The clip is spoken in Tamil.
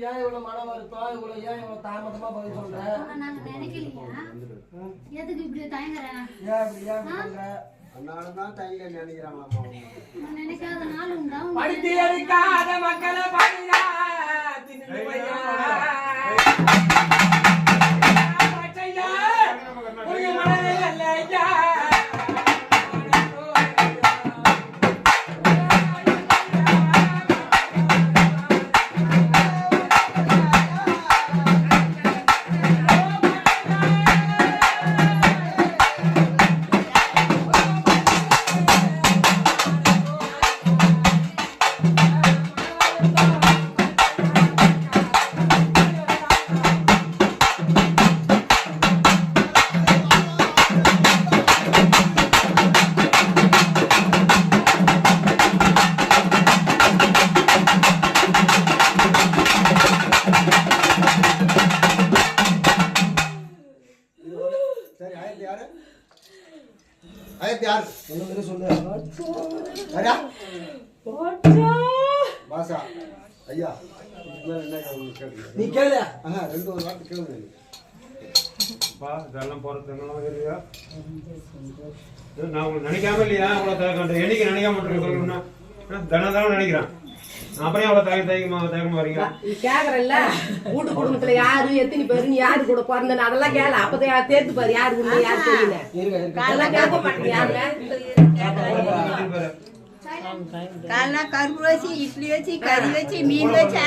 ஏன் இவ்வளவு மன வருத்தம் இவ்வளவு ஏன் இவ்வளவு தாமதமா பதில் சொல்ற? நாங்க நினைக்கலையா எதுக்கு இப்படி தயங்குறேன்? ஏன் இப்படி ஏன் பண்ற? அதனாலதான் தயங்க நினைக்கிறாங்களாமா. நினைக்காத நாள் உண்டா? படித்து எடுக்காத மக்களை பாடினா நீ கேளு. ரெண்டு ஒரு வார்த்தை கேளுங்க. இதெல்லாம் போறது நான் உங்களுக்கு நினைக்காம இல்லையா? அவ்வளவு என்னைக்கு நினைக்காம தினம் நினைக்கிறேன். அப்புறம் அவ்வளவு தயக்கமா வரீங்க. கேக்குறல்ல வீட்டு குடும்பத்துல யாரு எத்தனை பேரு நீ யாரு கூட பிறந்த அதெல்லாம் கேள. அப்பதான் தேர்த்து பாரு யாரு உண்மை யாரு தெரியல. அதெல்லாம் கேட்க மாட்டேன். காலைல கரும்பு வச்சு இட்லி வச்சு கறி வச்சு மீன் வச்சு